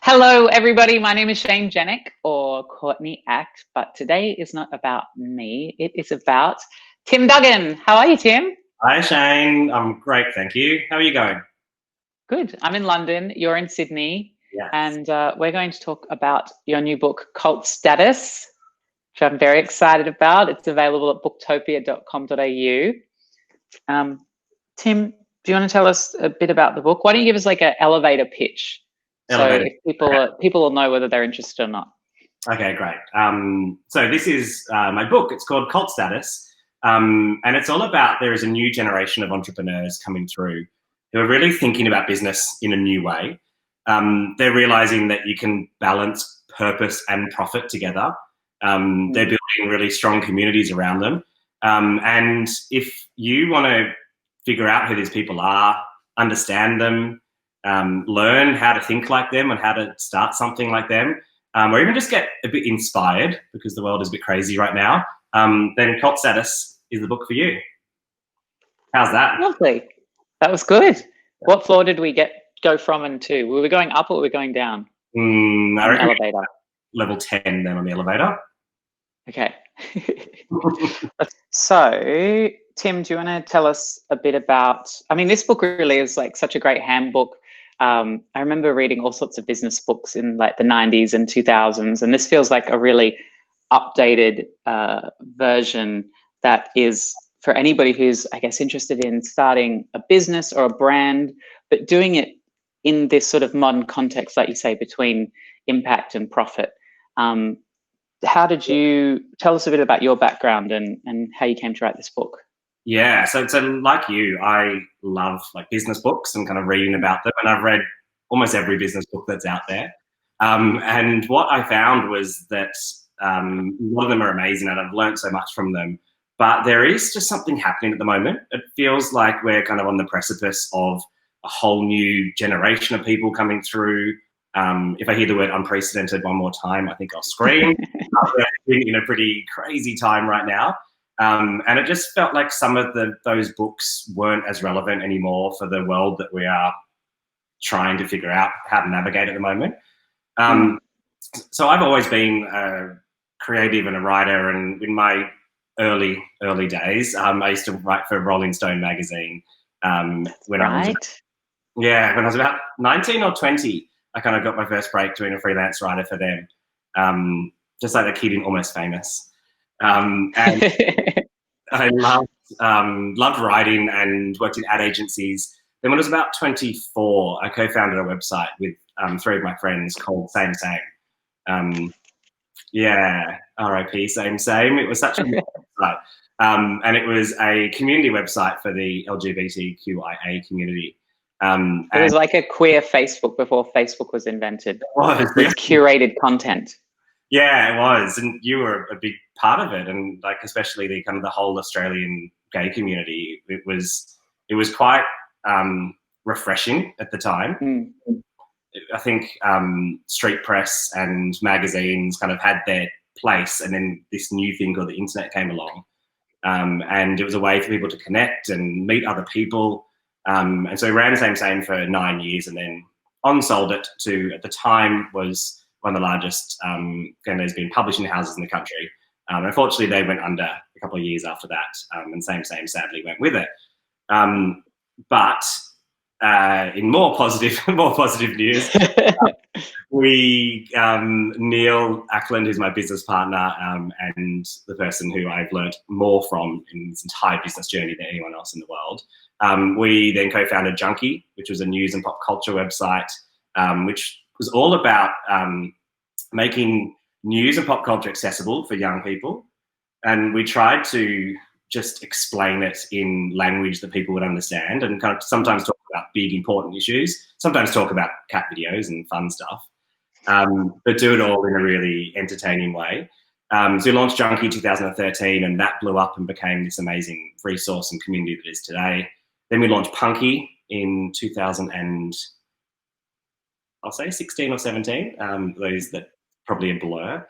Hello, everybody. My name is Shane Jenek or Courtney Act, but today is not about me. It is about Tim Duggan. How are you, Tim? Hi, Shane. I'm great, thank you. How are you going? Good. I'm in London. You're in Sydney. Yes. And we're going to talk about your new book, Cult Status, which I'm very excited about. It's available at booktopia.com.au. Tim, do you want to tell us a bit about the book? Why don't you give us like an elevator pitch? Elevator. So if people will know whether they're interested or not. Okay, great. So this is my book. It's called Cult Status. And it's all about there is a new generation of entrepreneurs coming through who are really thinking about business in a new way. They're realizing that you can balance purpose and profit together. They're building really strong communities around them. And if you want to figure out who these people are, understand them, learn how to think like them and how to start something like them, or even just get a bit inspired because the world is a bit crazy right now, then Cult Status is the book for you. How's that? Lovely. That was good. What floor did we go from and to? Were we going up or were we going down? I reckon elevator. Level 10 then on the elevator. Okay. So, Tim, do you want to tell us a bit about, this book really is like such a great handbook. I remember reading all sorts of business books in like the 90s and 2000s, and this feels like a really updated version that is for anybody who's, I guess, interested in starting a business or a brand, but doing it in this sort of modern context, like you say, between impact and profit. How did you tell us a bit about your background and how you came to write this book? Yeah, so like you, I love like business books and kind of reading about them, and I've read almost every business book that's out there. And what I found was that a lot of them are amazing, and I've learned so much from them. But there is just something happening at the moment. It feels like we're kind of on the precipice of a whole new generation of people coming through. If I hear the word unprecedented one more time, I think I'll scream. We're in a pretty crazy time right now. And it just felt like some of those books weren't as relevant anymore for the world that we are trying to figure out how to navigate at the moment. So I've always been a creative and a writer, and in my early days, I used to write for Rolling Stone magazine. When I was about 19 or 20, I kind of got my first break doing a freelance writer for them. Just like the kid in Almost Famous. And I loved writing and worked in ad agencies. Then when I was about 24, I co-founded a website with 3 of my friends called Same Same. Yeah, RIP Same Same. It was such a website. And it was a community website for the LGBTQIA community. It was like a queer Facebook before Facebook was invented. It was, with curated content. Yeah, it was, and you were a big part of it, and like especially the kind of the whole Australian gay community. It was quite refreshing at the time. I think street press and magazines kind of had their place, and then this new thing called the internet came along, and it was a way for people to connect and meet other people. And so we ran the Same for 9 years, and then on-sold it to, at the time, was one of the largest gay lesbian publishing houses in the country. Unfortunately, they went under a couple of years after that, and Same sadly went with it. But in more positive news, we Neil Ackland, who's my business partner and the person who I've learned more from in this entire business journey than anyone else in the world, we then co-founded Junkie, which was a news and pop culture website, which was all about making news and pop culture accessible for young people. And we tried to just explain it in language that people would understand, and kind of sometimes talk about big, important issues, sometimes talk about cat videos and fun stuff, but do it all in a really entertaining way. So we launched Junkie in 2013, and that blew up and became this amazing resource and community that is today. Then we launched Punky in 2016 or 17, those that probably a blur.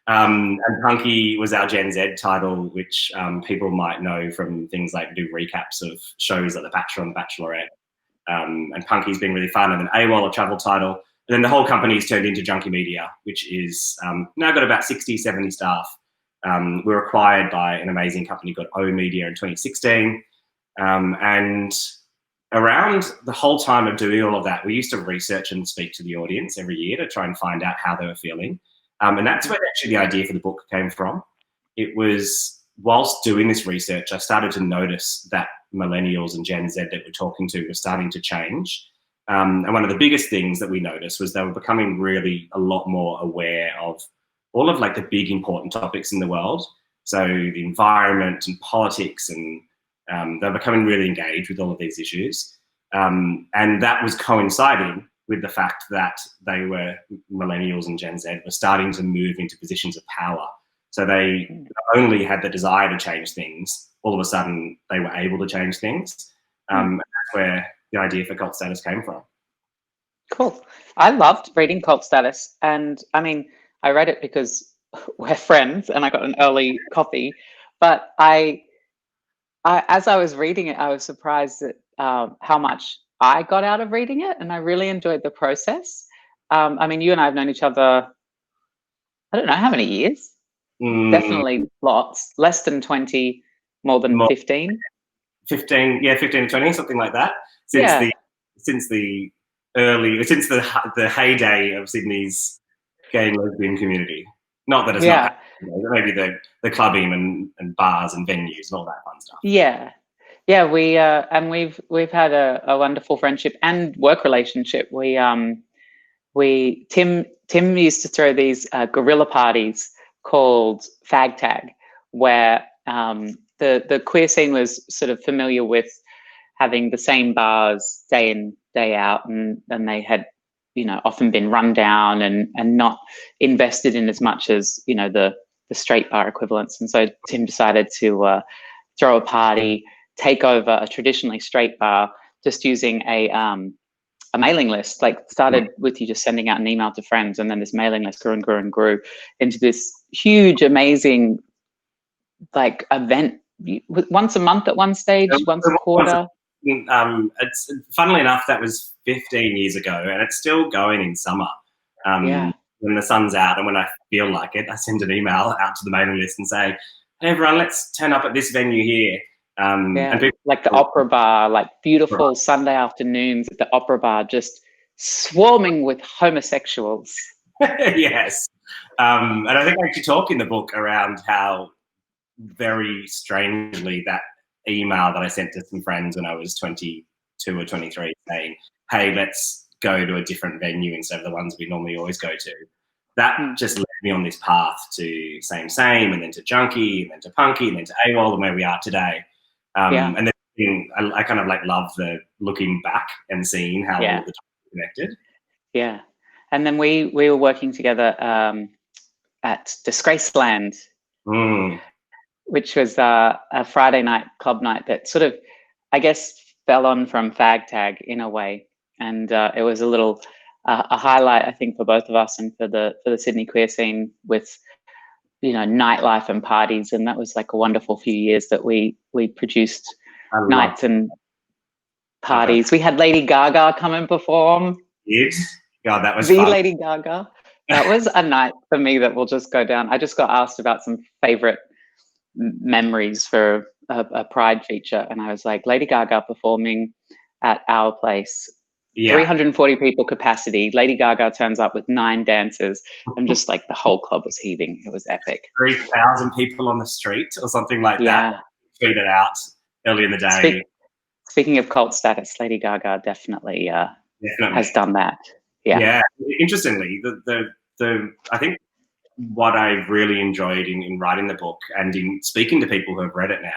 And Punky was our Gen Z title, which people might know from things like do recaps of shows like The Bachelor and The Bachelorette. And Punky's been really fun. And then AWOL, a travel title, And then the whole company's turned into Junkie Media, which is now got about 60, 70 staff. We were acquired by an amazing company called O Media in 2016. And around the whole time of doing all of that, we used to research and speak to the audience every year to try and find out how they were feeling. And that's where actually the idea for the book came from. It was whilst doing this research, I started to notice that millennials and Gen Z that we're talking to were starting to change. And one of the biggest things that we noticed was they were becoming really a lot more aware of all of like the big important topics in the world. So the environment and politics, and they're becoming really engaged with all of these issues. And that was coinciding with the fact that they were millennials and Gen Z were starting to move into positions of power. So they not only had the desire to change things, all of a sudden they were able to change things. And that's where the idea for Cult Status came from. Cool. I loved reading Cult Status. And I mean, I read it because we're friends and I got an early copy. But I as I was reading it, I was surprised at how much I got out of reading it. And I really enjoyed the process. I mean, you and I have known each other, I don't know how many years. Definitely lots. Less than 20, more than 15. 15, yeah, 15 to 20, something like that. Since the heyday of Sydney's gay and lesbian community. Not that it's not, maybe the clubbing and bars and venues and all that fun stuff. Yeah, we've had a wonderful friendship and work relationship. Tim used to throw these guerrilla parties called Fag Tag, where the queer scene was sort of familiar with having the same bars day in, day out, and they had, often been run down and not invested in as much as, the straight bar equivalents. And so Tim decided to throw a party, take over a traditionally straight bar, just using a mailing list. Like, started with you just sending out an email to friends, and then this mailing list grew and grew and grew into this huge, amazing, like, event once a month at one stage, once a quarter. It's funnily enough, that was 15 years ago, and it's still going in summer. When the sun's out and when I feel like it, I send an email out to the mailing list and say, "Hey everyone, let's turn up at this venue here." And people, like the Opera Bar, like beautiful Sunday afternoons at the Opera Bar, just swarming with homosexuals. Yes. And I think I actually talk in the book around how very strangely that email that I sent to some friends when I was 22 or 23 saying, "Hey, let's go to a different venue instead of the ones we normally always go to." That just led me on this path to Same, and then to Junkie, and then to Punky, and then to AWOL, and where we are today. And then I kind of like love the looking back and seeing how all the time connected. Yeah. And then we were working together at Disgraceland, which was a Friday night club night that sort of, I guess, fell on from Fag Tag in a way. And it was a little a highlight, I think, for both of us and for the Sydney queer scene, with nightlife and parties. And that was like a wonderful few years that we produced nights and parties. We had Lady Gaga come and perform. God, that was fun. Lady Gaga. That was a night for me that will just go down. I just got asked about some favorite memories for a Pride feature, and I was like, Lady Gaga performing at our place. 340 people capacity. Lady Gaga turns up with 9 dancers, and just like the whole club was heaving. It was epic. 3,000 people on the street or something like that. Tweeted out early in the day. Speaking of Cult Status, Lady Gaga definitely has done that. Yeah. Interestingly, I think what I've really enjoyed in writing the book and in speaking to people who have read it now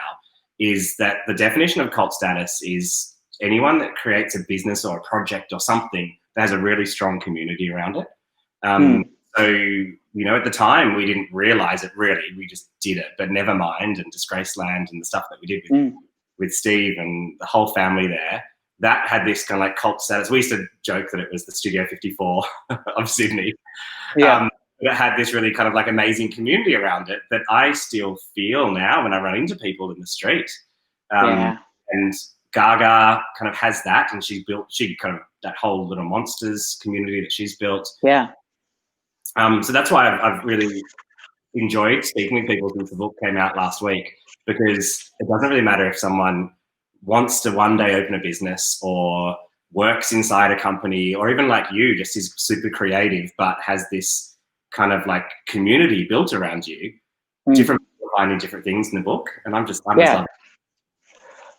is that the definition of cult status is anyone that creates a business or a project or something that has a really strong community around it. So, at the time we didn't realize it really, we just did it, but Nevermind and Disgraceland and the stuff that we did with Steve and the whole family there, that had this kind of like cult status. We used to joke that it was the Studio 54 of Sydney. It had this really kind of like amazing community around it that I still feel now when I run into people in the street. And Gaga kind of has that, and she kind of that whole Little Monsters community that she's built. Yeah. So that's why I've really enjoyed speaking with people since the book came out last week, because it doesn't really matter if someone wants to one day open a business or works inside a company, or even like you, just is super creative but has this kind of like community built around you. Different people finding different things in the book, and I'm just loving it.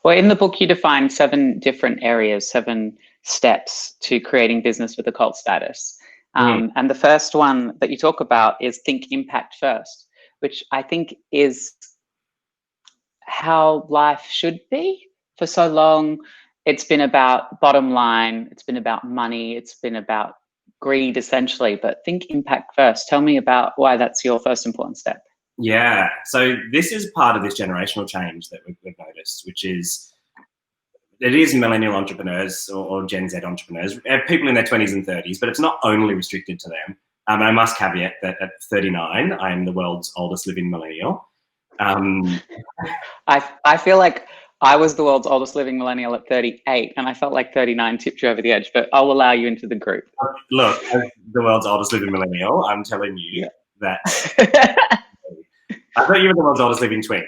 Well, in the book, you define 7 different areas, 7 steps to creating business with a cult status. And the first one that you talk about is think impact first, which I think is how life should be. For so long, it's been about bottom line, it's been about money, it's been about greed, essentially. But think impact first. Tell me about why that's your first important step. Yeah, so this is part of this generational change that we've noticed, which is it is millennial entrepreneurs or Gen Z entrepreneurs, people in their 20s and 30s, but it's not only restricted to them. And I must caveat that at 39, I am the world's oldest living millennial. I feel like I was the world's oldest living millennial at 38, and I felt like 39 tipped you over the edge, but I'll allow you into the group. Look, as the world's oldest living millennial, I'm telling you that I thought you were the world's oldest living twink.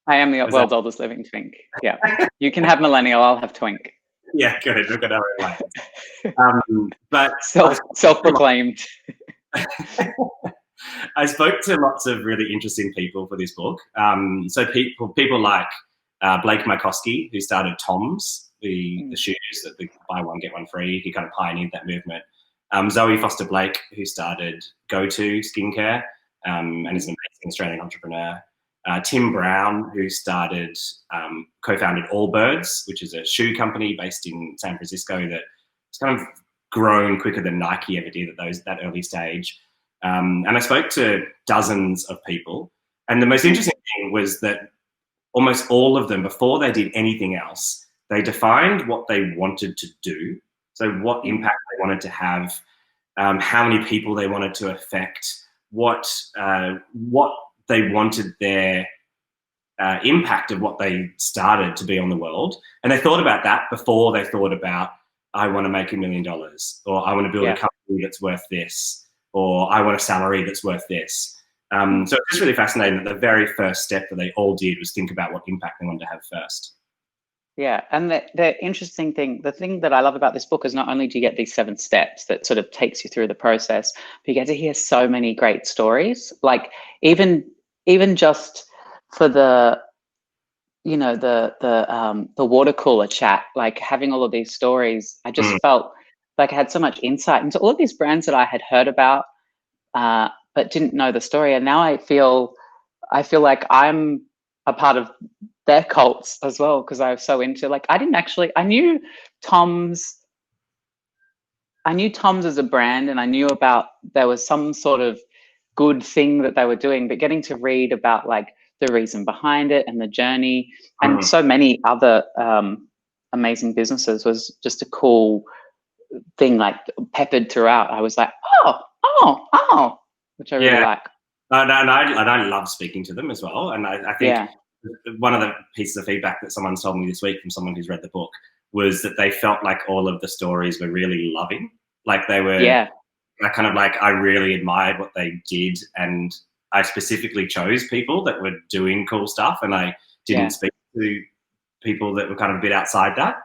I am the world's oldest living twink. Yeah. You can have millennial, I'll have twink. Yeah, good. We've got our own lanes. But self-proclaimed. I spoke to lots of really interesting people for this book. So people like Blake Mycoskie, who started Tom's, the shoes that the buy one get one free. He kind of pioneered that movement. Zoe Foster Blake, who started Go-To Skincare, and is an amazing Australian entrepreneur. Tim Brown, who co-founded Allbirds, which is a shoe company based in San Francisco that's kind of grown quicker than Nike ever did at that early stage. And I spoke to dozens of people, and the most interesting thing was that almost all of them, before they did anything else, they defined what they wanted to do. So what impact they wanted to have, how many people they wanted to affect, what they wanted their impact of what they started to be on the world. And they thought about that before they thought about, I want to make $1 million, or I want to build a company that's worth this, or I want a salary that's worth this. So it's just really fascinating that the very first step that they all did was think about what impact they wanted to have first. Yeah, and the interesting thing, the thing that I love about this book is not only do you get these 7 steps that sort of takes you through the process, but you get to hear so many great stories. Like even just for the water cooler chat, like having all of these stories, I just felt like I had so much insight into all of these brands that I had heard about, but didn't know the story. And now I feel like I'm a part of their cults as well, because I was so into, like, I knew Tom's as a brand, and I knew about there was some sort of good thing that they were doing, but getting to read about like the reason behind it and the journey and so many other amazing businesses was just a cool thing, like peppered throughout. I was like, oh, which I really like. And I love speaking to them as well. And I think one of the pieces of feedback that someone told me this week from someone who's read the book was that they felt like all of the stories were really loving. Like they were, I really admired what they did, and I specifically chose people that were doing cool stuff, and I didn't speak to people that were kind of a bit outside that.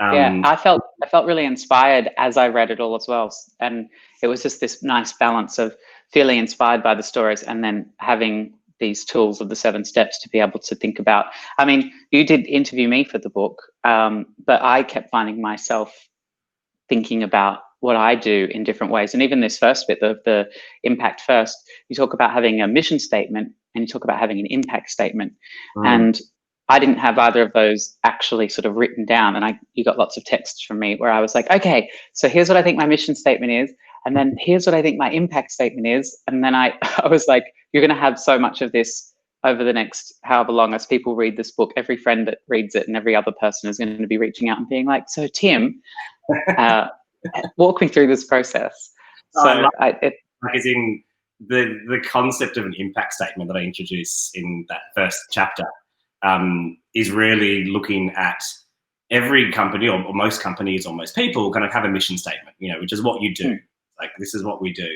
I felt really inspired as I read it all as well, and it was just this nice balance of feeling inspired by the stories and then having these tools of the 7 steps to be able to think about. I mean, you did interview me for the book, but I kept finding myself thinking about what I do in different ways. And even this first bit, the impact first, you talk about having a mission statement and you talk about having an impact statement. And I didn't have either of those actually sort of written down. And you got lots of texts from me where I was like, okay, so here's what I think my mission statement is. And then here's what I think my impact statement is. And then I was like, you're going to have so much of this over the next however long as people read this book. Every friend that reads it and every other person is going to be reaching out and being like, so Tim, walk me through this process. So the concept of an impact statement that I introduce in that first chapter is really looking at every company or most companies or most people kind of have a mission statement, which is what you do. Like, this is what we do.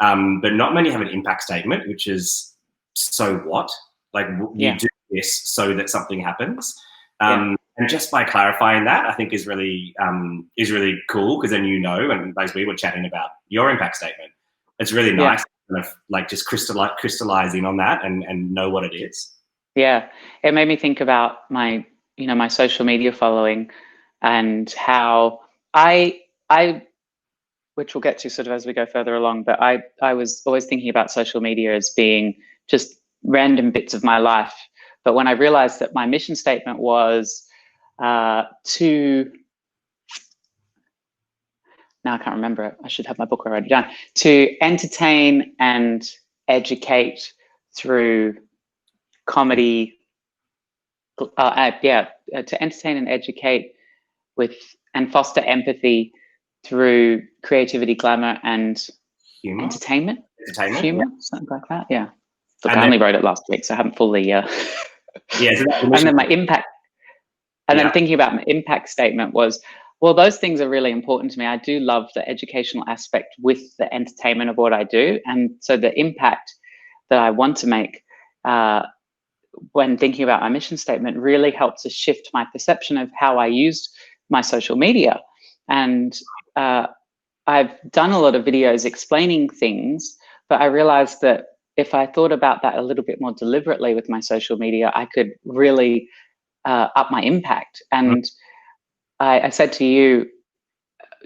But not many have an impact statement, which is, so what? Like, you do this so that something happens. And just by clarifying that, I think is really cool, because then and as we were chatting about your impact statement, it's really nice to kind of like just crystallize in on that and know what it is. Yeah, it made me think about my my social media following, and how I which we'll get to sort of as we go further along, but I was always thinking about social media as being just random bits of my life. But when I realized that my mission statement was to, now I can't remember it, I should have my book already done, to entertain and educate through comedy, to entertain and educate and foster empathy through creativity, glamour, and Humor. Entertainment, humor, something like that. Yeah. Look, And I only wrote it last week, so I haven't fully. So and then my impact, and then thinking about my impact statement was, well, those things are really important to me. I do love the educational aspect with the entertainment of what I do, and so the impact that I want to make, when thinking about my mission statement, really helped to shift my perception of how I used my social media. And I've done a lot of videos explaining things, but I realized that if I thought about that a little bit more deliberately with my social media, I could really up my impact. And I said to you,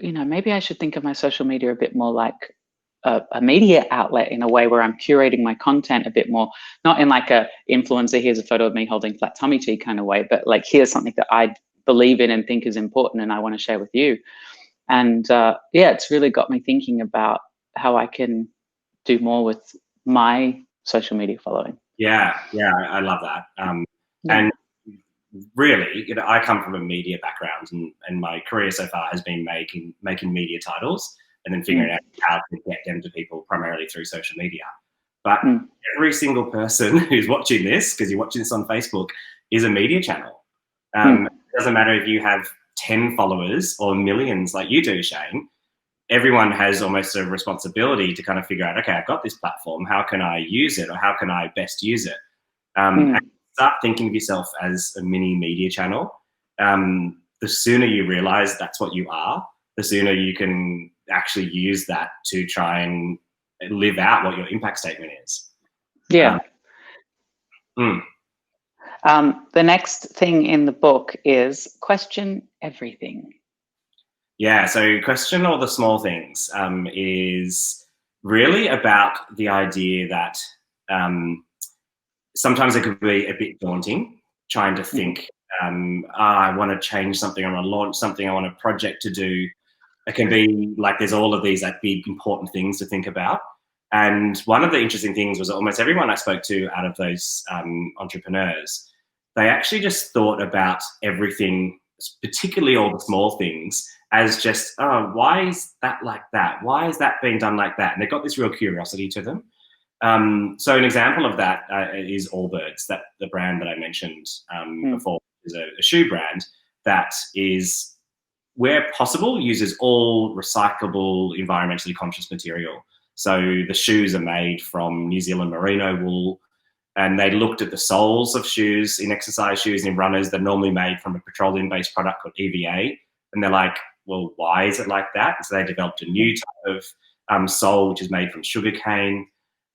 maybe I should think of my social media a bit more like a media outlet, in a way where I'm curating my content a bit more, not in like a influencer, here's a photo of me holding flat tummy tea kind of way, but like, here's something that I believe in and think is important and I want to share with you. And it's really got me thinking about how I can do more with my social media following. Yeah, I love that. And really, I come from a media background, and my career so far has been making media titles and then figuring out how to get them to people primarily through social media. But every single person who's watching this, because you're watching this on Facebook, is a media channel. It doesn't matter if you have 10 followers or millions like you do, Shane. Everyone has almost a responsibility to kind of figure out, okay, I've got this platform, how can I use it, or how can I best use it? And start thinking of yourself as a mini media channel. The sooner you realize that's what you are, the sooner you can actually use that to try and live out what your impact statement is. The next thing in the book is question everything. Yeah, so question all the small things is really about the idea that sometimes it could be a bit daunting trying to think, I want to change something, I want to launch something, I want a project to do. It can be like there's all of these like big important things to think about. And one of the interesting things was almost everyone I spoke to out of those entrepreneurs, they actually just thought about everything, particularly all the small things, as just, oh, why is that like that? Why is that being done like that? And they've got this real curiosity to them. So an example of that is Allbirds, that the brand that I mentioned before, is a shoe brand that is, where possible, uses all recyclable, environmentally conscious material. So the shoes are made from New Zealand merino wool, and they looked at the soles of shoes, in exercise shoes, in runners, that are normally made from a petroleum-based product called EVA. And they're like, well, why is it like that? And so they developed a new type of sole, which is made from sugarcane.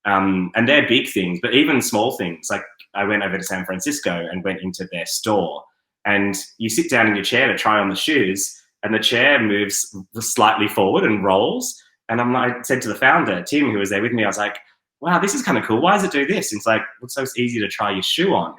And they're big things, but even small things. Like I went over to San Francisco and went into their store, and you sit down in your chair to try on the shoes, and the chair moves slightly forward and rolls. And I said to the founder, Tim, who was there with me, I was like, wow, this is kind of cool. Why does it do this? And it's like, well, so it's easy to try your shoe on.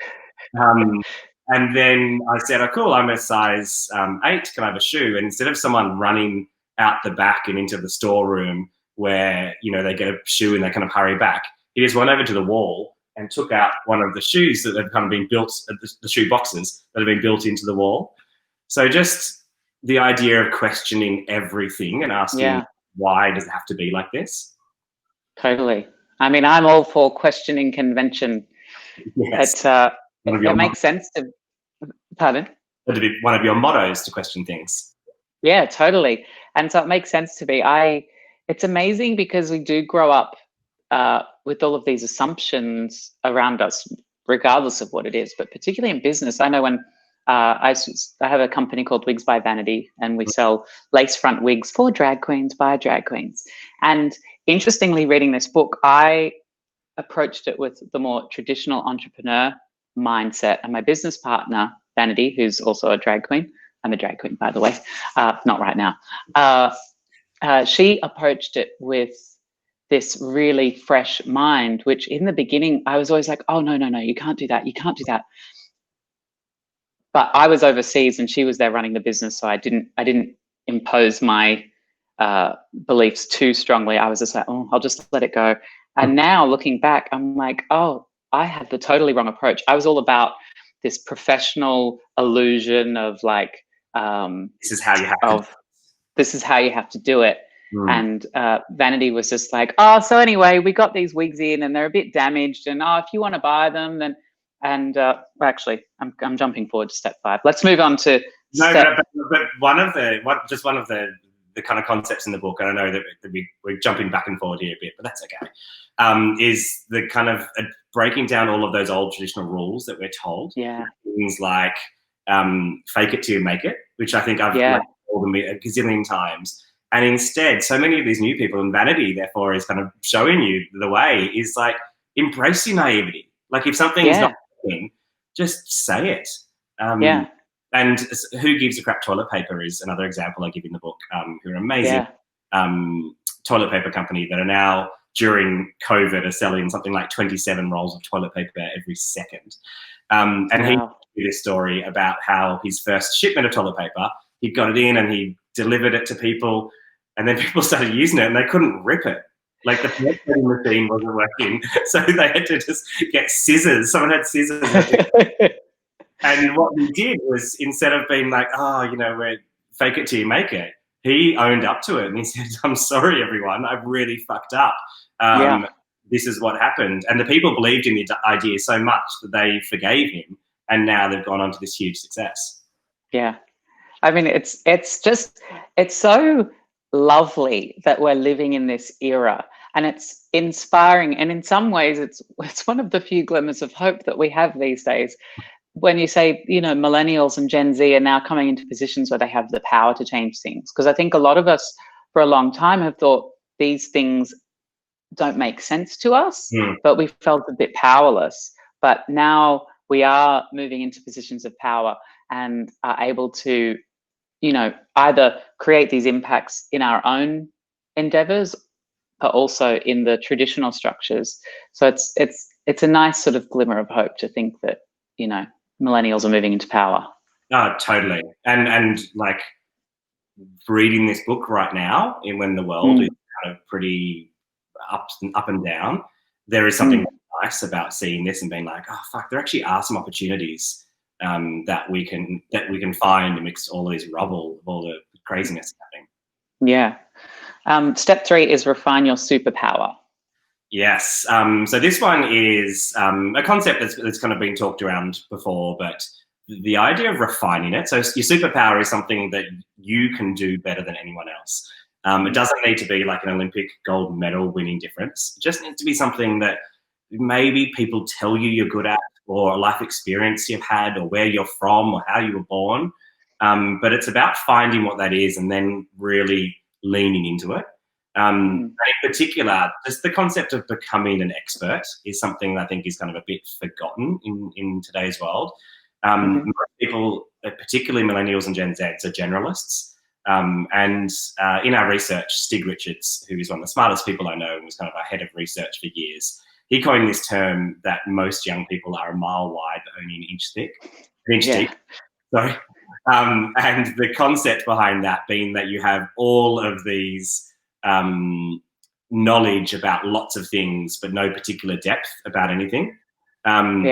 And then I said, oh, cool, I'm a size 8, can I have a shoe? And instead of someone running out the back and into the storeroom where, they get a shoe and they kind of hurry back, he just went over to the wall and took out one of the shoes that had kind of been built, the shoe boxes that have been built into the wall. So just the idea of questioning everything and asking, why does it have to be like this? Totally. I mean, I'm all for questioning convention. Yes. It makes sense to, pardon? That'd be one of your mottos, to question things. Yeah, totally. And so it makes sense to me. It's amazing because we do grow up with all of these assumptions around us, regardless of what it is, but particularly in business. I know when I have a company called Wigs My Vanity, and we sell lace front wigs for drag queens by drag queens. And interestingly, reading this book, I approached it with the more traditional entrepreneur mindset, and my business partner, Vanity, who's also a drag queen. I'm a drag queen, by the way, not right now. She approached it with this really fresh mind, which in the beginning, I was always like, oh, no, you can't do that. You can't do that. But I was overseas and she was there running the business. So I didn't impose my beliefs too strongly. I was just like, oh, I'll just let it go. And now looking back, I'm like, oh, I had the totally wrong approach. I was all about this professional illusion of like, this is how you have to do it. And Vanity was just like, oh, so anyway, we got these wigs in and they're a bit damaged, and if you want to buy them, then, and actually, I'm jumping forward to step 5. Let's move on to but one of the kind of concepts in the book, and I know that we're jumping back and forward here a bit, but that's okay, is the kind of breaking down all of those old traditional rules that we're told. Yeah. Things like fake it till you make it, which I think I've told them a gazillion times. And instead, so many of these new people, and Vanity, therefore, is kind of showing you the way, is like, embrace your naivety. Like, if something is not working, just say it. And Who Gives a Crap Toilet Paper is another example I give in the book, who are an amazing toilet paper company that are now, during COVID, are selling something like 27 rolls of toilet paper every second. And he told this story about how his first shipment of toilet paper, he got it in and he delivered it to people, and then people started using it and they couldn't rip it. Like, the printing machine wasn't working, so they had to just get scissors. Someone had scissors. And what he did was, instead of being like, we're fake it till you make it, he owned up to it and he said, I'm sorry, everyone, I've really fucked up. This is what happened. And the people believed in the idea so much that they forgave him, and now they've gone on to this huge success. Yeah. I mean, it's so lovely that we're living in this era, and it's inspiring. And in some ways, it's one of the few glimmers of hope that we have these days. When you say, millennials and Gen Z are now coming into positions where they have the power to change things, because I think a lot of us for a long time have thought these things don't make sense to us, but we felt a bit powerless. But now we are moving into positions of power and are able to, either create these impacts in our own endeavors, but also in the traditional structures. So it's a nice sort of glimmer of hope to think that, millennials are moving into power. Oh, totally. And like, reading this book right now, when the world is kind of pretty up and down, there is something nice about seeing this and being like, oh fuck, there actually are some opportunities that we can find amidst all of this rubble of all the craziness happening. Yeah. Step 3 is refine your superpower. Yes. So this one is a concept that's kind of been talked around before, but the idea of refining it. So your superpower is something that you can do better than anyone else. It doesn't need to be like an Olympic gold medal winning difference. It just needs to be something that maybe people tell you you're good at, or a life experience you've had, or where you're from, or how you were born. But it's about finding what that is and then really leaning into it. And in particular, just the concept of becoming an expert is something I think is kind of a bit forgotten in today's world. Most people, particularly millennials and Gen Z, are generalists. And in our research, Stig Richards, who is one of the smartest people I know and was kind of our head of research for years, he coined this term that most young people are a mile wide but only an inch deep. Sorry. And the concept behind that being that you have all of these knowledge about lots of things, but no particular depth about anything. And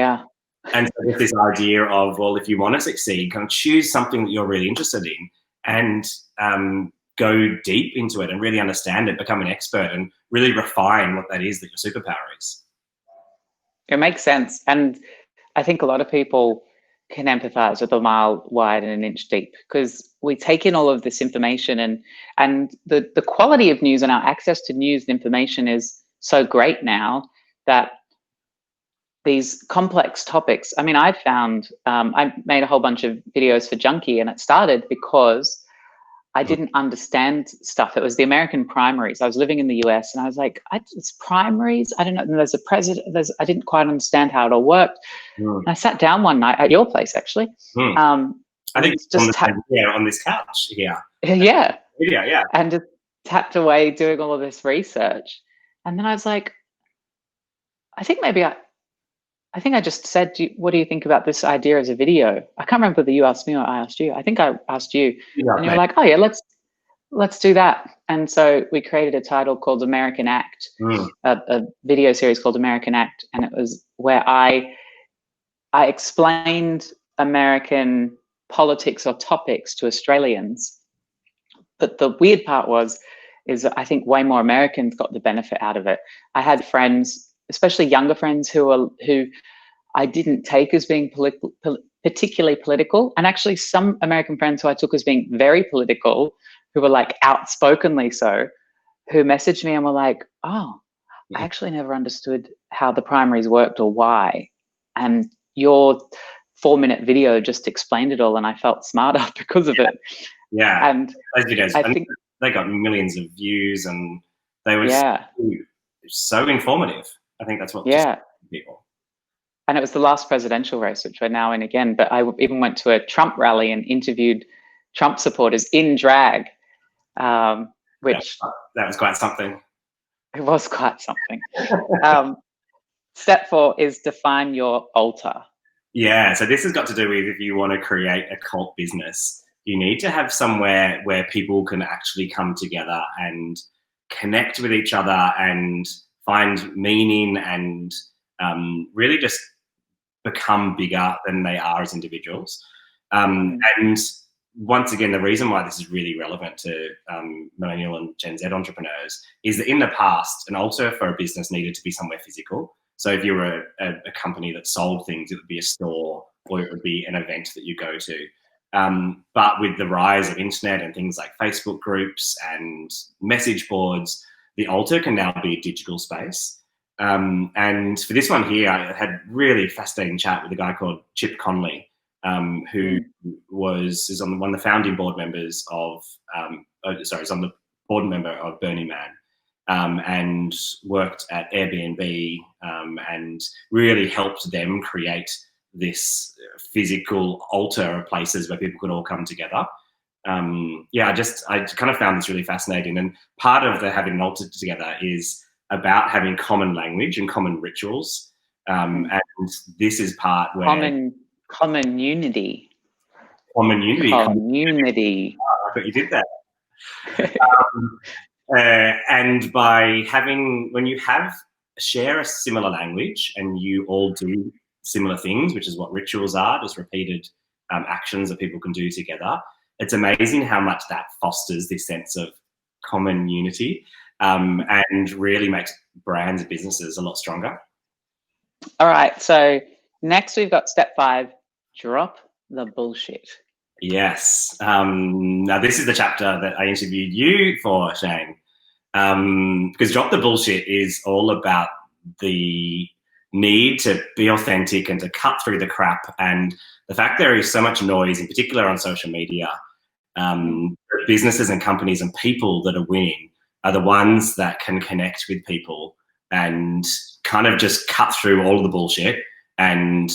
so there's this idea of, well, if you want to succeed, kind of choose something that you're really interested in and go deep into it and really understand it, become an expert, and really refine what that is that your superpower is. It makes sense. And I think a lot of people can empathize with a mile wide and an inch deep, because we take in all of this information, and the quality of news and our access to news and information is so great now that these complex topics, I mean, I found, I made a whole bunch of videos for Junkie, and it started because I didn't understand stuff. It was the American primaries. I was living in the US and I was like, it's primaries? I don't know. And there's a president. I didn't quite understand how it all worked. And I sat down one night at your place, actually. I think just on this couch here. Yeah. Yeah. And just tapped away doing all of this research. And then I was like, I think I just said, what do you think about this idea as a video? I can't remember whether you asked me or I asked you. I think I asked you. Yeah, and you were like, oh yeah, let's do that. And so we created a title called American Act, a video series called American Act. And it was where I explained American politics or topics to Australians. But the weird part is that I think way more Americans got the benefit out of it. I had friends, especially younger friends, who I didn't take as being particularly political, and actually some American friends who I took as being very political, who were like outspokenly so, who messaged me and were like, oh, I actually never understood how the primaries worked or why, and your 4-minute video just explained it all, and I felt smarter because of it. Yeah, and those videos, I think they got millions of views, and they were so informative. I think that's what people. And it was the last presidential race, which we're now in again. But I even went to a Trump rally and interviewed Trump supporters in drag, which that was quite something. It was quite something. Step 4 is define your altar. Yeah, so this has got to do with, if you want to create a cult business, you need to have somewhere where people can actually come together and connect with each other and find meaning and really just become bigger than they are as individuals. And once again, the reason why this is really relevant to millennial and Gen Z entrepreneurs is that in the past, an altar for a business needed to be somewhere physical. So if you were a company that sold things, it would be a store or it would be an event that you go to. But with the rise of internet and things like Facebook groups and message boards, the altar can now be a digital space. And for this one here, I had really fascinating chat with a guy called Chip Conley, who is on one of the founding board members of, is on the board member of Burning Man, and worked at Airbnb, and really helped them create this physical altar of places where people could all come together. I kind of found this really fascinating. And part of the having an altar together is about having common language and common rituals. And this is part where common unity. Common unity. Community. Oh, I bet you did that. And by when you share a similar language and you all do similar things, which is what rituals are, just repeated actions that people can do together, it's amazing how much that fosters this sense of common unity, and really makes brands and businesses a lot stronger. All right, so next we've got step 5, drop the bullshit. Yes. Now this is the chapter that I interviewed you for, Shane, because drop the bullshit is all about the need to be authentic and to cut through the crap, and the fact there is so much noise, in particular on social media. Businesses and companies and people that are winning are the ones that can connect with people and kind of just cut through all of the bullshit and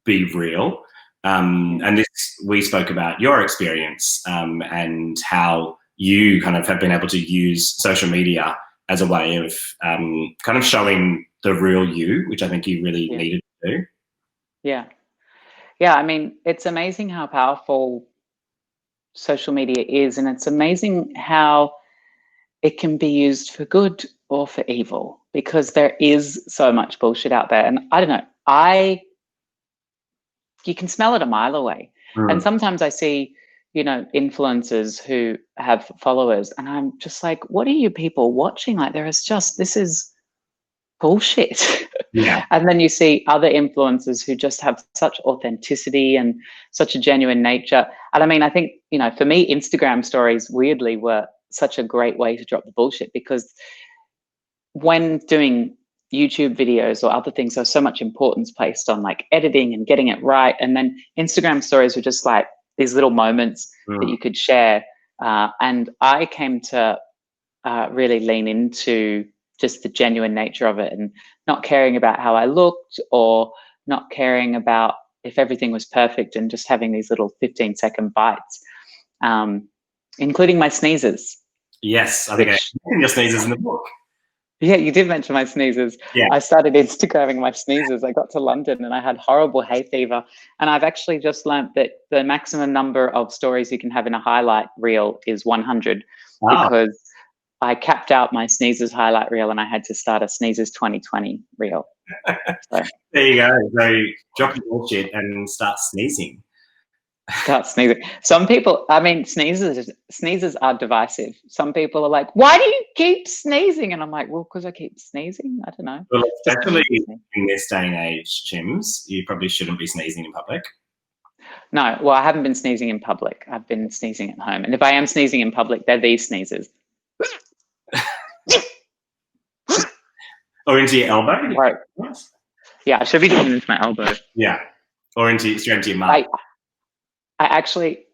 be real. And this, we spoke about your experience, and how you kind of have been able to use social media as a way of kind of showing the real you, which I think you really needed to do. Yeah. Yeah, I mean, it's amazing how powerful social media is, and it's amazing how it can be used for good or for evil, because there is so much bullshit out there. And I don't know, you can smell it a mile away. And sometimes I see, influencers who have followers, and I'm just like, what are you people watching? Like, this is bullshit. Yeah. And then you see other influencers who just have such authenticity and such a genuine nature. And I mean, I think, you know, for me, Instagram stories weirdly were such a great way to drop the bullshit, because when doing YouTube videos or other things, there's so much importance placed on like editing and getting it right. And then Instagram stories were just like these little moments that you could share. And I came to really lean into just the genuine nature of it, and not caring about how I looked or not caring about if everything was perfect, and just having these little 15-second bites, including my sneezes. Yes, I think I mentioned your sneezes in the book. Yeah, you did mention my sneezes. Yeah. I started Instagramming my sneezes. I got to London and I had horrible hay fever. And I've actually just learnt that the maximum number of stories you can have in a highlight reel is 100, because I capped out my sneezes highlight reel and I had to start a sneezes 2020 reel. So, there you go. So drop your bullshit and start sneezing. Start sneezing. Some people, I mean, sneezes are divisive. Some people are like, why do you keep sneezing? And I'm like, well, because I keep sneezing. I don't know. Well, especially in this day and age, Chims, you probably shouldn't be sneezing in public. No, well, I haven't been sneezing in public. I've been sneezing at home. And if I am sneezing in public, they're these sneezes. Or into your elbow? Right. Yeah, I should be doing it into my elbow. Yeah. Or straight into your mouth. I actually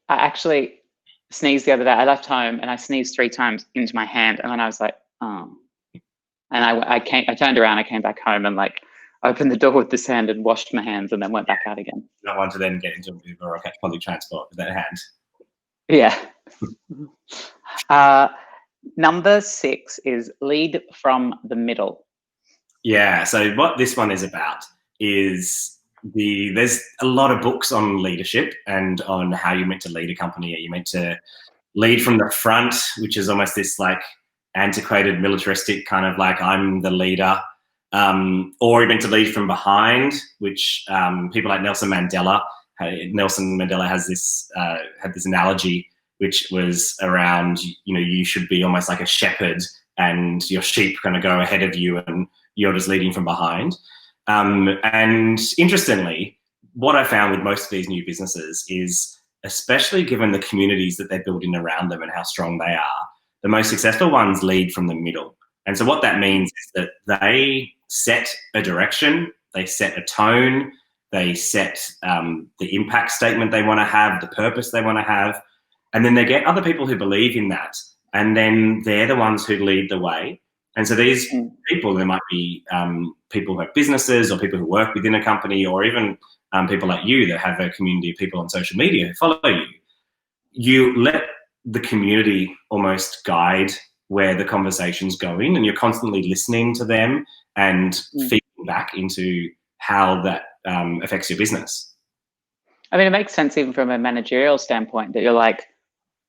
sneezed the other day. I left home and I sneezed 3 times into my hand, and then I was like, oh. And I turned around, I came back home and like opened the door with this hand and washed my hands, and then went back out again. Not want to then get into Uber or public transport with that hand. Yeah. Number 6 is lead from the middle. Yeah. So what this one is about is there's a lot of books on leadership and on how you're meant to lead a company. Are you meant to lead from the front, which is almost this like antiquated militaristic kind of like I'm the leader, or you're meant to lead from behind, which people like Nelson Mandela has this had this analogy, which was around, you know, you should be almost like a shepherd and your sheep kind of go ahead of you and you're just leading from behind. And interestingly, what I found with most of these new businesses is, especially given the communities that they're building around them and how strong they are, the most successful ones lead from the middle. And so what that means is that they set a direction, they set a tone, they set the impact statement they want to have, the purpose they want to have, and then they get other people who believe in that, and then they're the ones who lead the way. And so these people, there might be people who have businesses or people who work within a company, or even people like you that have a community of people on social media who follow you. You let the community almost guide where the conversation's going, and you're constantly listening to them and feeding back into how that affects your business. I mean, it makes sense even from a managerial standpoint that you're like,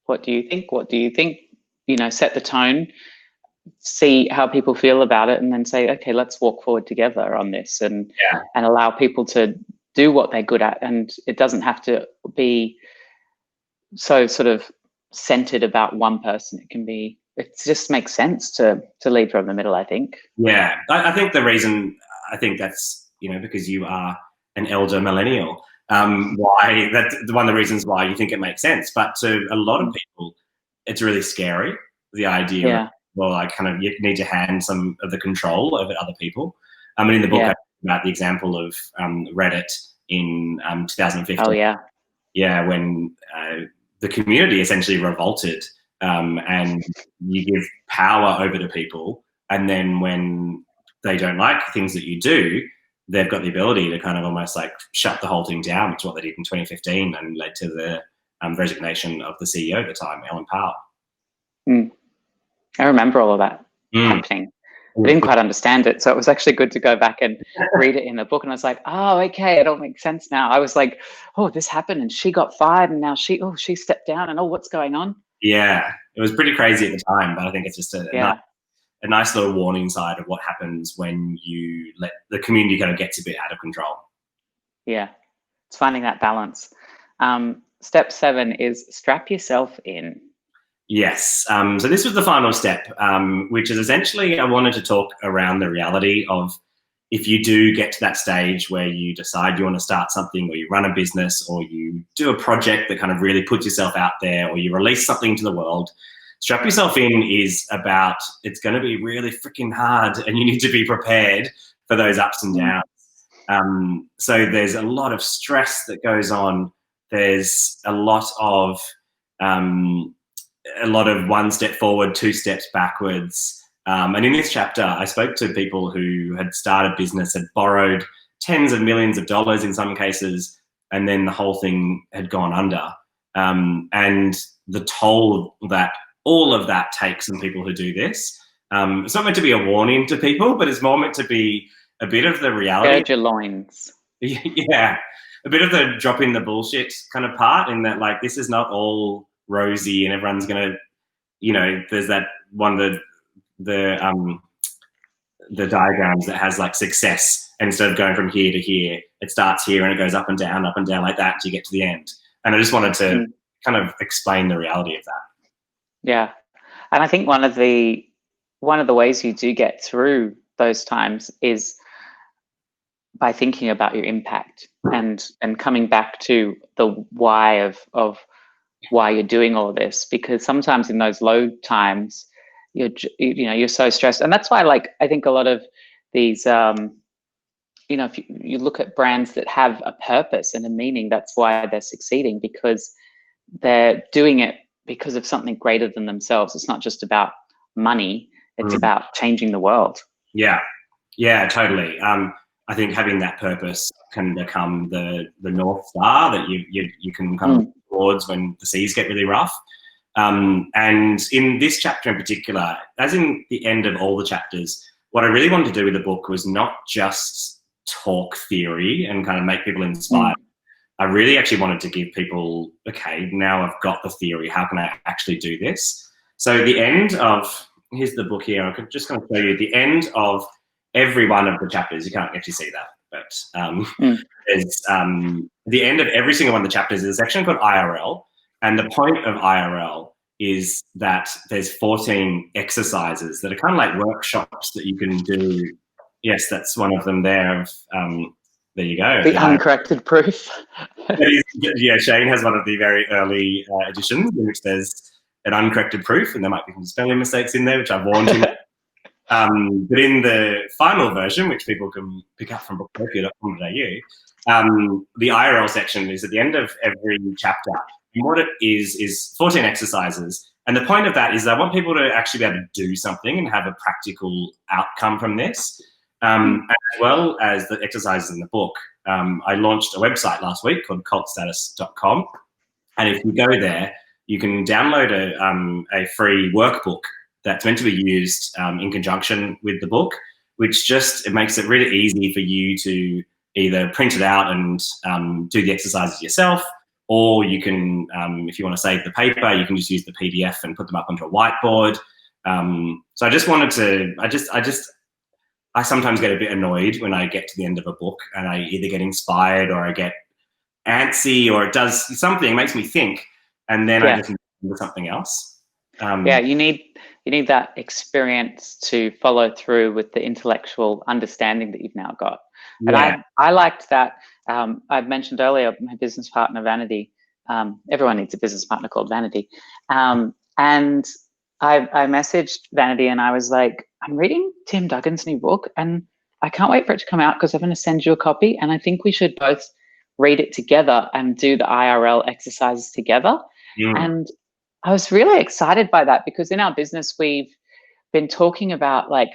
what do you think? What do you think? You know, set the tone, see how people feel about it, and then say, okay, let's walk forward together on this, and allow people to do what they're good at. And it doesn't have to be so sort of centered about one person. It can be, it just makes sense to lead from the middle, I think. Yeah, I think the reason, I think that's, you know, because you are an elder millennial, why that's one of the reasons why you think it makes sense. But to a lot of people, it's really scary, the idea of, well, I kind of, you need to hand some of the control over to other people. I mean, in the book, I talk about the example of Reddit in 2015. Oh, yeah. Yeah, when the community essentially revolted, and you give power over to people, and then when they don't like things that you do, they've got the ability to kind of almost like shut the whole thing down, which is what they did in 2015 and led to the resignation of the CEO at the time, Ellen Powell. I remember all of that happening. I didn't quite understand it, so it was actually good to go back and read it in the book. And I was like, oh, okay, it all makes sense now. I was like, oh, this happened and she got fired and now she stepped down and what's going on? Yeah, it was pretty crazy at the time, but I think it's just a nice little warning side of what happens when you let the community kind of gets a bit out of control. Yeah, it's finding that balance. Step 7 is strap yourself in. Yes. So this was the final step, which is essentially I wanted to talk around the reality of if you do get to that stage where you decide you want to start something, or you run a business, or you do a project that kind of really puts yourself out there, or you release something to the world, strap yourself in is about, it's going to be really freaking hard, and you need to be prepared for those ups and downs. So there's a lot of stress that goes on. There's a lot of one step forward, two steps backwards. And in this chapter, I spoke to people who had started business, had borrowed tens of millions of dollars in some cases, and then the whole thing had gone under. And the toll that all of that takes on people who do this. It's not meant to be a warning to people, but it's more meant to be a bit of the reality. Gird your loins. Yeah, a bit of the drop in the bullshit kind of part, in that, like, this is not all rosy and everyone's going to, you know, there's that one of the diagrams that has like success, and instead of going from here to here, it starts here and it goes up and down like that till you get to the end. And I just wanted to kind of explain the reality of that. Yeah. And I think one of the ways you do get through those times is by thinking about your impact and coming back to the why of why you're doing all of this. Because sometimes in those low times, you're so stressed. And that's why, like, I think a lot of these, if you look at brands that have a purpose and a meaning, that's why they're succeeding, because they're doing it because of something greater than themselves. It's not just about money. It's about changing the world. Yeah, totally. I think having that purpose can become the North Star that you can kind of look towards when the seas get really rough. And in this chapter in particular, as in the end of all the chapters, what I really wanted to do with the book was not just talk theory and kind of make people inspired. I really actually wanted to give people, okay, now I've got the theory, how can I actually do this? So the end of, here's the book here, I could just kind of show you the end of every one of the chapters. You can't actually see that, but there's the end of every single one of the chapters is a section called IRL. And the point of IRL is that there's 14 exercises that are kind of like workshops that you can do. Yes, that's one of them there. There you go. The uncorrected proof. Yeah, Shane has one of the very early editions in which there's an uncorrected proof, and there might be some spelling mistakes in there, which I've warned him. But in the final version, which people can pick up from booktopia.com.au, the IRL section is at the end of every chapter. And what it is 14 exercises. And the point of that is I want people to actually be able to do something and have a practical outcome from this. As well as the exercises in the book. I launched a website last week called cultstatus.com. And if you go there, you can download a free workbook that's meant to be used in conjunction with the book, which it makes it really easy for you to either print it out and do the exercises yourself, or you can, if you want to save the paper, you can just use the PDF and put them up onto a whiteboard. So I just wanted to, I sometimes get a bit annoyed when I get to the end of a book and I either get inspired or I get antsy, or it does something, it makes me think, and then I just move into something else. You need that experience to follow through with the intellectual understanding that you've now got. And I liked that. I've mentioned earlier my business partner, Vanity. Everyone needs a business partner called Vanity. And I messaged Vanity and I was like, I'm reading Tim Duggan's new book and I can't wait for it to come out because I'm going to send you a copy. And I think we should both read it together and do the IRL exercises together. And I was really excited by that, because in our business, we've been talking about, like,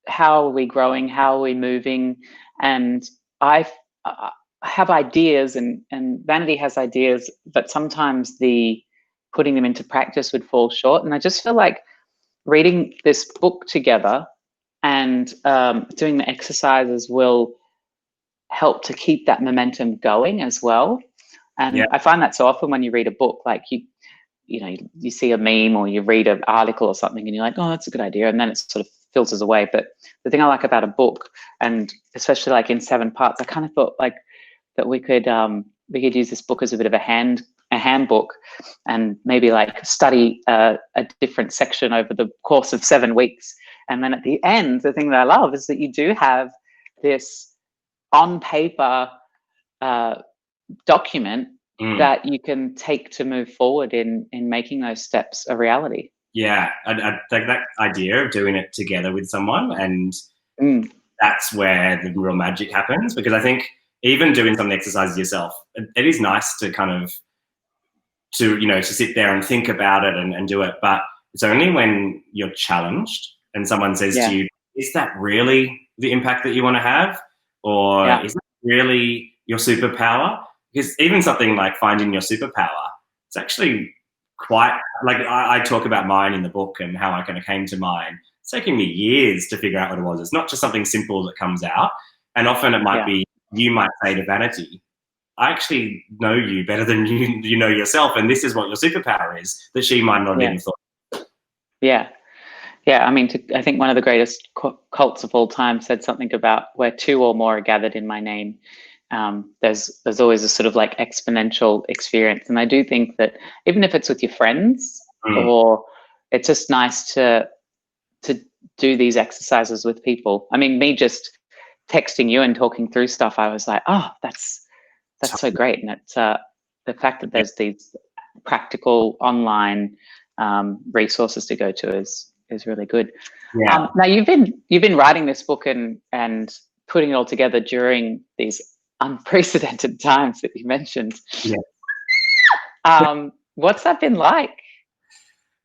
how are we growing? How are we moving? And I have ideas and Vanity has ideas, but sometimes the putting them into practice would fall short. And I just feel like reading this book together and doing the exercises will help to keep that momentum going as well. And I find that so often when you read a book, like you see a meme or you read an article or something and you're like, oh, that's a good idea. And then it sort of filters away. But the thing I like about a book, and especially like in 7 parts, I kind of thought like that we could use this book as a bit of a handbook and maybe like study a different section over the course of 7 weeks. And then at the end, the thing that I love is that you do have this on paper document that you can take to move forward in making those steps a reality. Yeah, I think that idea of doing it together with someone, and that's where the real magic happens. Because I think even doing some exercises yourself, it is nice to kind of to sit there and think about it and do it. But it's only when you're challenged and someone says to you, "Is that really the impact that you want to have, or is that really your superpower?" Because even something like finding your superpower, it's actually quite, like I talk about mine in the book and how I kind of came to mine. It's taken me years to figure out what it was. It's not just something simple that comes out. And often it might be, you might say to Vanity, I actually know you better than you know yourself, and this is what your superpower is, that she might not have even thought. Yeah. I mean, I think one of the greatest cults of all time said something about where two or more are gathered in my name. There's always a sort of like exponential experience. And I do think that even if it's with your friends or it's just nice to do these exercises with people. I mean, me just texting you and talking through stuff, I was like, oh, that's so great. And it's the fact that there's these practical online resources to go to is really good. Now you've been writing this book and putting it all together during these unprecedented times that you mentioned. What's that been like?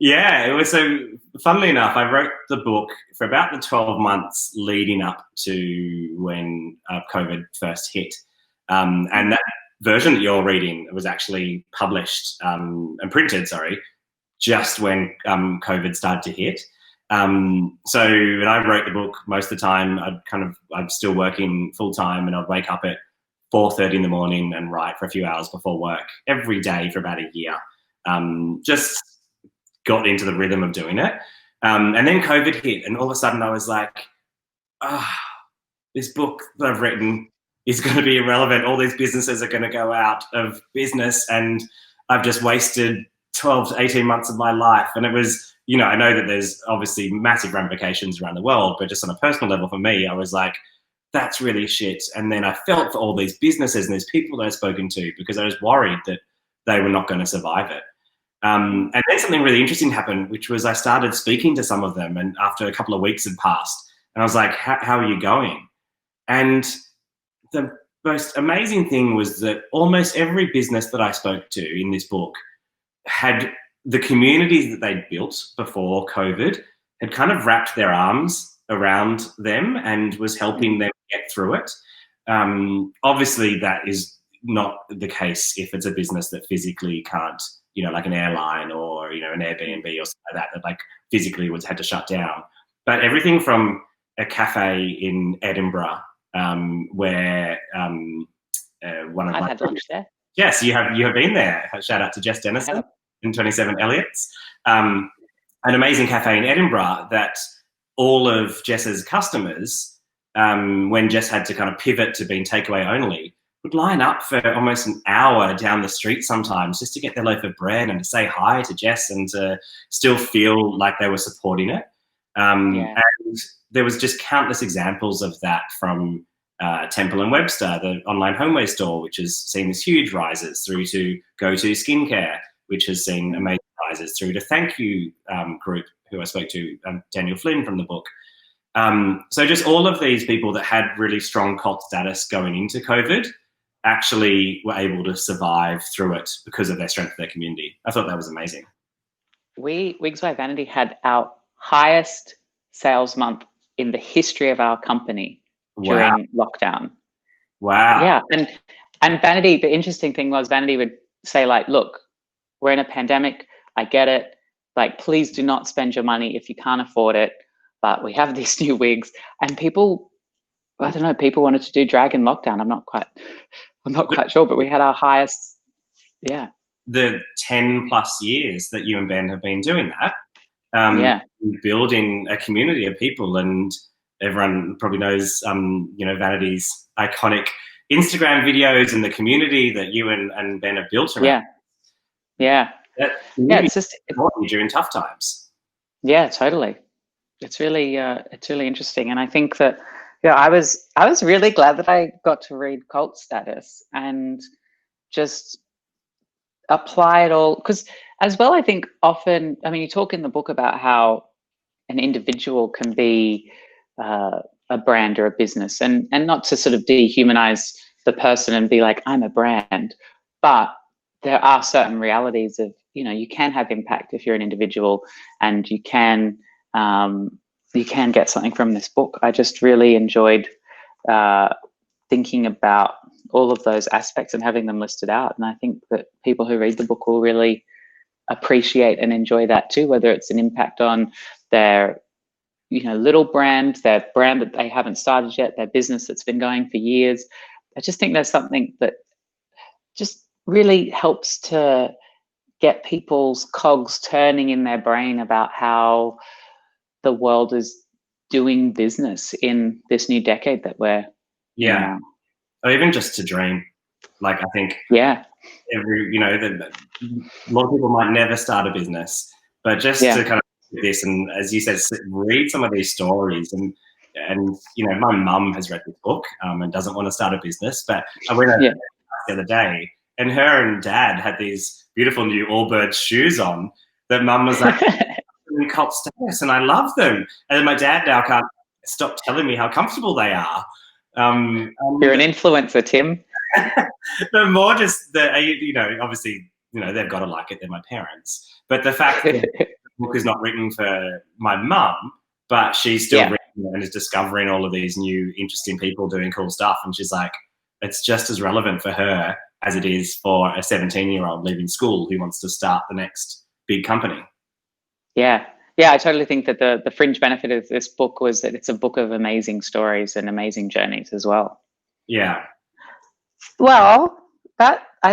It was so, funnily enough, I wrote the book for about the 12 months leading up to when COVID first hit. And that version that you're reading was actually published and printed, just when COVID started to hit. So when I wrote the book, most of the time I'm still working full time, and I'd wake up at 4:30 in the morning and write for a few hours before work every day for about a year. Just got into the rhythm of doing it. And then COVID hit, and all of a sudden I was like, this book that I've written is going to be irrelevant. All these businesses are going to go out of business, and I've just wasted 12 to 18 months of my life. And it was, I know that there's obviously massive ramifications around the world, but just on a personal level for me, I was like, that's really shit. And then I felt for all these businesses and these people that I've spoken to, because I was worried that they were not going to survive it. And then something really interesting happened, which was I started speaking to some of them, and after a couple of weeks had passed, and I was like, how are you going? And the most amazing thing was that almost every business that I spoke to in this book had the communities that they'd built before COVID had kind of wrapped their arms around them and was helping them get through it. Obviously, that is not the case if it's a business that physically can't, like an airline or, an Airbnb or something like that like physically had to shut down. But everything from a cafe in Edinburgh, where one of I've my had lunch there. Yes, you have been there. Shout out to Jess Dennison in 27 Elliott's. An amazing cafe in Edinburgh that all of Jess's customers, when Jess had to kind of pivot to being takeaway only, would line up for almost an hour down the street sometimes just to get their loaf of bread and to say hi to Jess and to still feel like they were supporting it. And there was just countless examples of that, from Temple and Webster, the online homeware store, which has seen this huge rises, through to Go-To Skincare, which has seen amazing rises, through to Thank You Group, who I spoke to, Daniel Flynn from the book. So just all of these people that had really strong cult status going into COVID actually were able to survive through it because of their strength of their community. I thought that was amazing. Wigs My Vanity had our highest sales month in the history of our company during lockdown. Wow. Yeah. And Vanity, the interesting thing was Vanity would say, like, look, we're in a pandemic. I get it. Like, please do not spend your money if you can't afford it. But we have these new wigs, and people, I don't know, people wanted to do drag in lockdown. I'm not quite sure, but we had our highest. Yeah. The 10 plus years that you and Ben have been doing that, building a community of people, and everyone probably knows, Vanity's iconic Instagram videos and the community that you and Ben have built around. Yeah. It's just important during tough times. Yeah, totally. It's really interesting, and I think that Yeah, I was really glad that I got to read Cult Status and just apply it all, because as well, I think often, I mean, you talk in the book about how an individual can be a brand or a business, and not to sort of dehumanize the person and be like, I'm a brand, but there are certain realities of, you know, you can have impact if you're an individual, and you can get something from this book. I just really enjoyed thinking about all of those aspects and having them listed out. And I think that people who read the book will really appreciate and enjoy that too, whether it's an impact on their, you know, little brand, their brand that they haven't started yet, their business that's been going for years. I just think there's something that just really helps to get people's cogs turning in their brain about how the world is doing business in this new decade that we're in now. Or even just to dream. Like, I think every, you know, a lot of people might never start a business, but just to kind of do this, and as you said, read some of these stories, and you know, my mum has read this book and doesn't want to start a business, but I went over the other day, and her and dad had these beautiful new Allbirds shoes on that mum was like, in Cult Status, and I love them. And then my dad now can't stop telling me how comfortable they are. You're an influencer, Tim. But more just you know, obviously, you know, they've got to like it. They're my parents. But the fact that the book is not written for my mum, but she's still reading it and is discovering all of these new, interesting people doing cool stuff. And she's like, it's just as relevant for her as it is for a 17-year-old leaving school who wants to start the next big company. Yeah. Yeah, I totally think that the fringe benefit of this book was that it's a book of amazing stories and amazing journeys as well. Yeah. Well,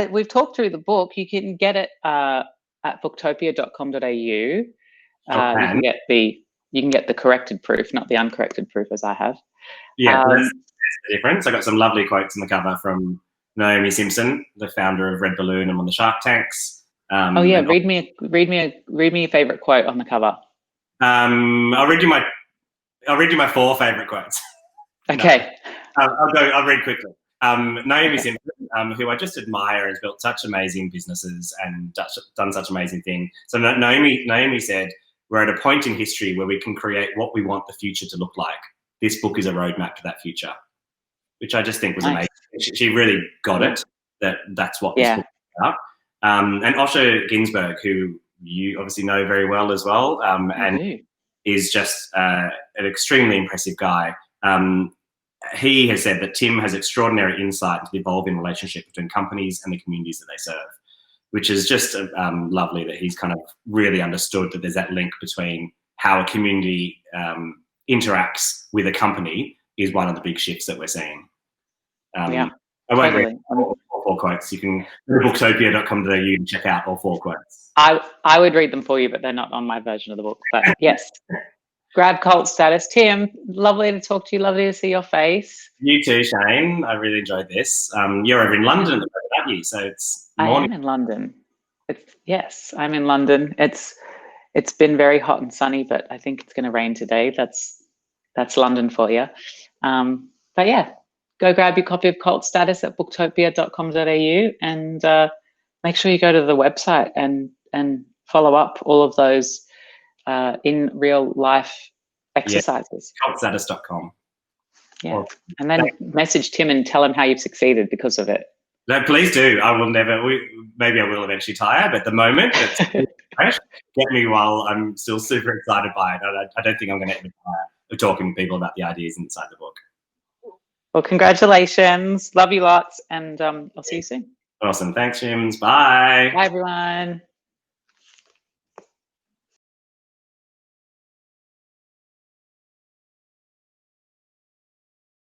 we've talked through the book. You can get it at booktopia.com.au. You can get the corrected proof, not the uncorrected proof as I have. Yeah, that's the difference. I got some lovely quotes on the cover from Naomi Simpson, the founder of Red Balloon and on the Shark Tanks. Read me a favorite quote on the cover. I'll read you my 4 favorite quotes. Okay. I'll read quickly. Naomi Simpson, who I just admire, has built such amazing businesses and done such amazing things. So Naomi said, we're at a point in history where we can create what we want the future to look like. This book is a roadmap to that future, which I just think was amazing. She really got it, that's what this book is about. And Osho Ginsberg, who you obviously know very well as well, and is just an extremely impressive guy. He has said that Tim has extraordinary insight into the evolving relationship between companies and the communities that they serve, which is just lovely that he's kind of really understood that there's that link between how a community interacts with a company is one of the big shifts that we're seeing. I won't read all 4 quotes. You can go to booktopia.com.au and check out all 4 quotes. I would read them for you, but they're not on my version of the book. But yes, grab Cult Status. Tim, lovely to talk to you. Lovely to see your face. You too, Shane. I really enjoyed this. You're over in London at the moment, aren't you? So it's morning. I am in London. Yes, I'm in London. It's been very hot and sunny, but I think it's going to rain today. That's London for you. But yeah, go grab your copy of Cult Status at booktopia.com.au and make sure you go to the website and follow up all of those in real life exercises. Cultstatus.com. Yeah, and then message Tim and tell him how you've succeeded because of it. No, please do. I will never. Maybe I will eventually tire, but at the moment, it's fresh. Get me while I'm still super excited by it. I don't think I'm going to ever tire talking to people about the ideas inside the book. Well, congratulations. Love you lots, and I'll see you soon. Awesome. Thanks, Jims. Bye. Bye, everyone.